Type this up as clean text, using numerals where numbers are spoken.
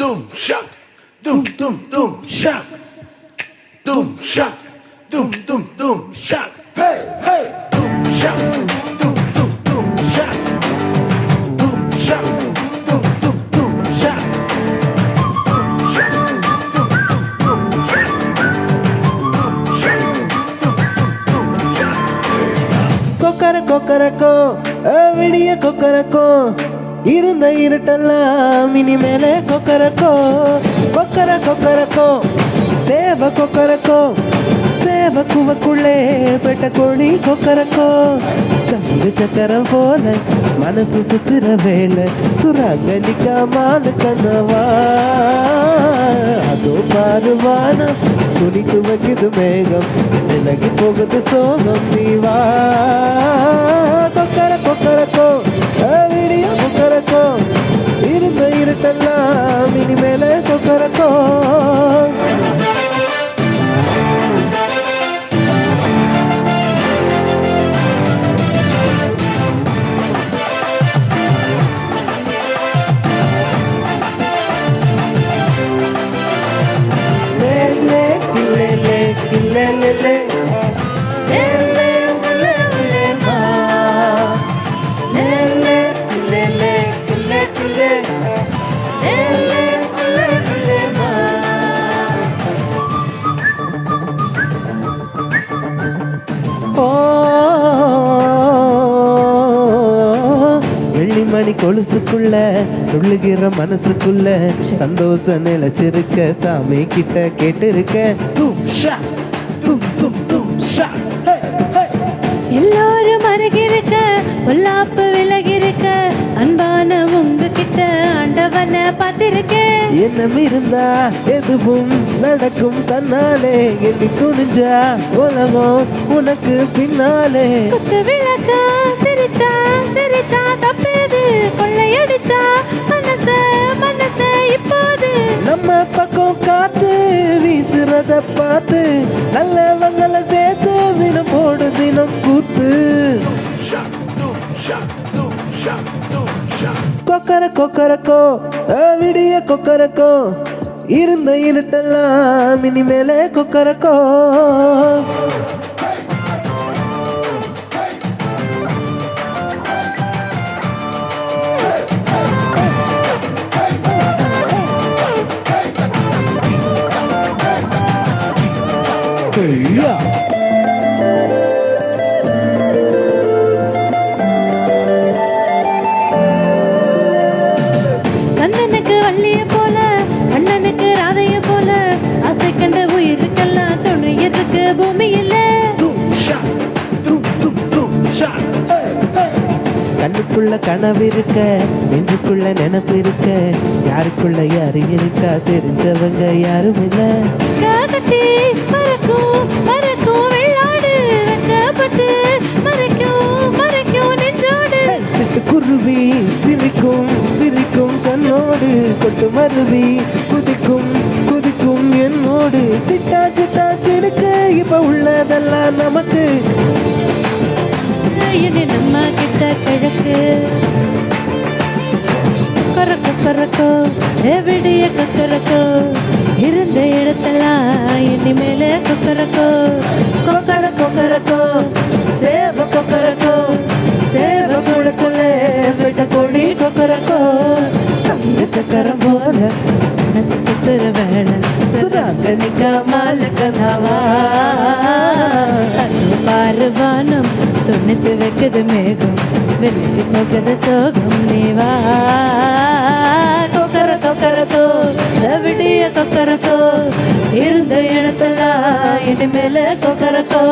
Doom shock, doom shock, doom shock, doom shock. Hey, hey, doom shock, doom shock, doom shock, doom shock, doom shock, Kokkarakko விடிய கொக்கரக்கோ இருந்த இருட்டெல்லாம் இனிமேலே கொக்கரக்கோ கொக்கரக்கோ சேவ கொக்கரக்கோ சேவ குவக்குள்ளே பெட்ட கோழி கொக்கரக்கோ சங்கு சக்கரம் போல மனசு சுத்துற வேலை சுராங்கலிக்காமாலு கனவா அதோ பாருவான துணித்து வைக்குது மேகம் விலகி போகுது சோகம் நீவா கொக்கரக்கோ விடிய கொக்கரக்கோ இருந்த இருட்டெல்லாம் இனிமேலே கொக்கரக்கோ வெள்ளிமணி கொலுசுக்குள்ள துள்ளுகிற மனசுக்குள்ள சந்தோஷம் நிலைச்சிருக்க சாமி கிட்ட கேட்டிருக்க எல்லாரும் அருகிருக்க பொல்லாப்பு விலகிருக்க அன்பான உங்ககிட்ட ஆண்டவனை பார்த்திருக்கேன். எண்ணம் இருந்தா எதுவும் நடக்கும் தன்னாலே எண்ணி துணிஞ்சா உலகம் உனக்கு பின்னாலே குத்து விளக்கா சிரிச்சா சிரிச்சா தப்பேது கொள்ளையடிச்சா மனச இப்போது நம்ம பக்கம் காத்து வீசுறத பார்த்து நல்லவங்களை சேர்த்து வினம் போடு தினம் கூத்து கொக்கரக்கோ விடிய கொக்கரக்கோ இருந்த இருட்டெல்லாம் இனிமேலே கொக்கரக்கோ கண்ணனுக்கு வள்ளிய போல அண்ணனுக்கு ராதைய போல ஆசை கண்ட உயிருக்கெல்லாம் துணையதுக்கு பூமி இல்ல. கண்ணுக்குள்ள கனவு இருக்க நெஞ்சுக்குள்ள நினைப்பு இருக்க யாருக்குள்ள யாரு இருக்கா தெரிஞ்சவங்க யாரும் இல்ல. காகட்டி பறக்கும் வெள்ளாடு வெக்கப்பட்டு மறைக்கும் நெஞ்சோடு சிட்டுக்குருவி சிரிக்கும் கண்ணோடு கொட்டு மருவி குதிக்கும் என்னோடு சிட்டா சிடுக்க இப்ப உள்ளதெல்லாம் நமக்கு என்னை நம்ம கிட்ட கிழக்கு கொக்கரக்கோ விடிய கொக்கரக்கோ இருந்த இடத்தெல்லாம் இனிமேல கொக்கரக்கோ சேவ கொக்கரக்கோ சேவ கூடக்குள்ளே விட்ட கோழி கொக்கரக்கோ சங்க சக்கரம் போல மனசு சுத்துற வேலை சுராங்கனிக்கா மாலக்கனாவா பாருவானம் துணித்து வைக்குது மேகம் வெளியே போகுது சோகம் நீவா கொக்கரக்கோ விடிய கொக்கரக்கோ இருந்த இடத்தெல்லாம் இனிமேல கொக்கரக்கோ